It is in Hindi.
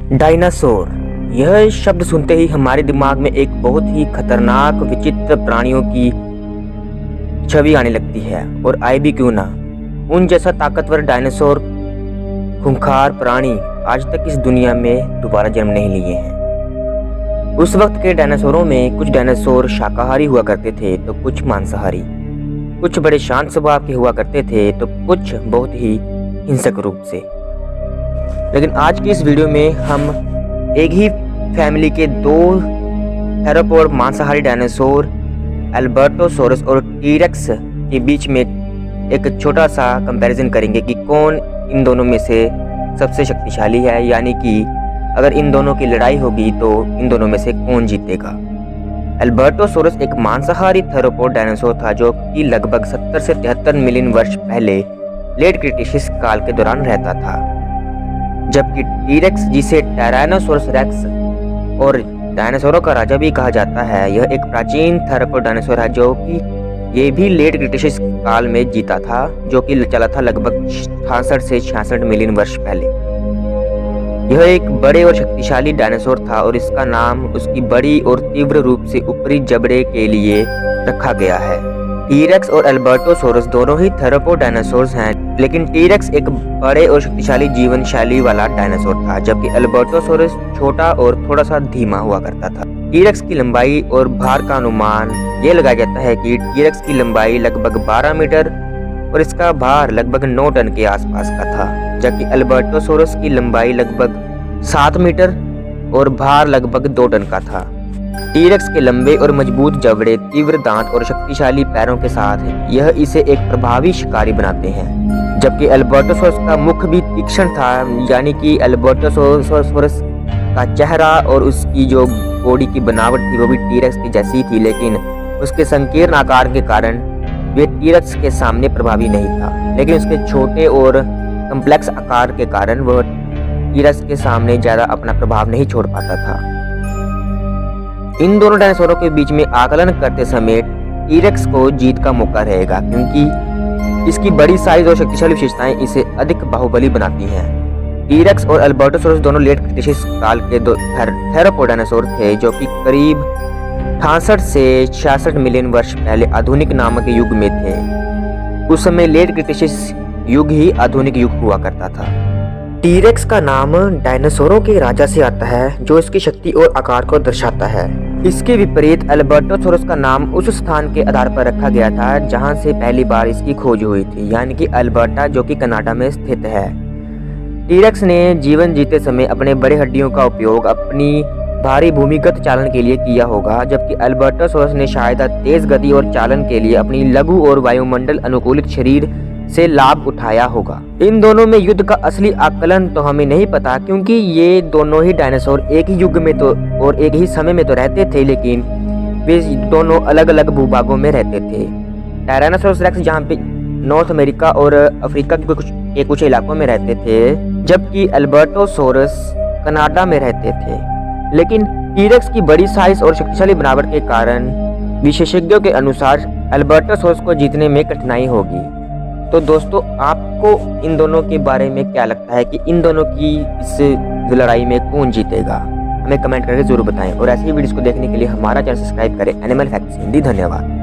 डायनासोर, यह शब्द सुनते ही हमारे दिमाग में एक बहुत ही खतरनाक विचित्र प्राणियों की छवि आने लगती है। और आए भी क्यों ना, उन जैसा ताकतवर डायनासोर खूंखार प्राणी आज तक इस दुनिया में दोबारा जन्म नहीं लिए हैं। उस वक्त के डायनासोरों में कुछ डायनासोर शाकाहारी हुआ करते थे तो कुछ मांसाहारी, कुछ बड़े शांत स्वभाव के हुआ करते थे तो कुछ बहुत ही हिंसक रूप से। लेकिन आज की इस वीडियो में हम एक ही फैमिली के दो थेरोपोड मांसाहारी डायनासोर अल्बर्टोसोरस और टीरेक्स के बीच में एक छोटा सा कंपैरिजन करेंगे कि कौन इन दोनों में से सबसे शक्तिशाली है, यानी कि अगर इन दोनों की लड़ाई होगी तो इन दोनों में से कौन जीतेगा। अल्बर्टोसोरस एक मांसाहारी थेरोपोड डायनासोर था जो कि लगभग 70 से 73 मिलियन वर्ष पहले लेट क्रिटेशियस काल के दौरान रहता था, जबकि टीरेक्स, जिसे टायरानोसोरस रेक्स और डायनासोरों का राजा भी कहा जाता है, यह एक प्राचीन थेरोपोड डायनासोर है जो कि ये भी लेट क्रिटेशियस काल में जीता था, जो कि चला था लगभग 66 से 66 मिलियन वर्ष पहले। यह एक बड़े और शक्तिशाली डायनासोर था और इसका नाम उसकी बड़ी और तीव्र रूप से ऊपरी जबड़े के लिए रखा गया है। टीरेक्स और अल्बर्टोसोरस दोनों ही थेरोपोड डायनासोर्स हैं, लेकिन टीरेक्स एक बड़े और शक्तिशाली जीवन शैली वाला डायनासोर था, जबकि अल्बर्टोसोरस छोटा और थोड़ा सा धीमा हुआ करता था। टीरेक्स की लंबाई और भार का अनुमान ये लगाया जाता है कि टीरेक्स की लंबाई लगभग 12 मीटर और इसका भार लगभग 9 टन के आसपास का था, जबकि अल्बर्टोसोरस की लंबाई लगभग 7 मीटर और भार लगभग 2 टन का था। टीरेक्स के लंबे और मजबूत जबड़े, तीव्र दांत और शक्तिशाली पैरों के साथ यह इसे एक प्रभावी शिकारी बनाते हैं, जबकि अल्बर्टोसोरस का मुख भी तीक्ष्ण था, यानी कि अल्बर्टोसोरस का चेहरा और उसकी जो बॉडी की बनावट थी वो भी टीरेक्स की जैसी थी, लेकिन उसके संकीर्ण आकार के कारण वे टीरेक्स के सामने प्रभावी नहीं था। लेकिन उसके छोटे और कम्प्लेक्स आकार के कारण वह टीरेक्स के सामने ज्यादा अपना प्रभाव नहीं छोड़ पाता था। इन दोनों डायनासोरों के बीच में आकलन करते समय टीरेक्स को जीत का मौका रहेगा, क्योंकि इसकी बड़ी साइज और शक्तिशाली विशेषताएं इसे अधिक बाहुबली बनाती हैं। टीरेक्स और अल्बर्टोसोरस दोनों लेट क्रिटेशियस काल के दो थेरोपोड डायनासोर थे जो कि करीब 68 से 66 मिलियन वर्ष पहले आधुनिक नामक युग में थे। उस समय लेट क्रिटेशियस युग ही आधुनिक युग हुआ करता था। टीरेक्स का नाम डायनासोरों के राजा से आता है, जो इसकी शक्ति और आकार को दर्शाता है। इसके विपरीत अल्बर्टोसोरस का नाम उस स्थान के आधार पर रखा गया था जहां से पहली बार इसकी खोज हुई थी, यानी कि अल्बर्टा, जो कि कनाडा में स्थित है। टीरेक्स ने जीवन जीते समय अपने बड़े हड्डियों का उपयोग अपनी भारी भूमिगत चालन के लिए किया होगा, जबकि अल्बर्टोसोरस ने शायद तेज गति और चालन के लिए अपनी लघु और वायुमंडल अनुकूलित शरीर से लाभ उठाया होगा। इन दोनों में युद्ध का असली आकलन तो हमें नहीं पता, क्योंकि ये दोनों ही डायनासोर एक ही युग में तो और एक ही समय में तो रहते थे, लेकिन वे दोनों अलग अलग भूभागों में रहते थे। टायरानोसोरस रेक्स जहाँ पे नॉर्थ अमेरिका और अफ्रीका के कुछ इलाकों में रहते थे, जबकि अल्बर्टोसोरस कनाडा में रहते थे। लेकिन टीरेक्स की बड़ी साइज और शक्तिशाली बनावट के कारण विशेषज्ञों के अनुसार अल्बर्टोसोरस को जीतने में कठिनाई होगी। तो दोस्तों, आपको इन दोनों के बारे में क्या लगता है कि इन दोनों की इस लड़ाई में कौन जीतेगा? हमें कमेंट करके जरूर बताएं और ऐसी ही वीडियोस को देखने के लिए हमारा चैनल सब्सक्राइब करें एनिमल फैक्ट्स हिंदी। धन्यवाद।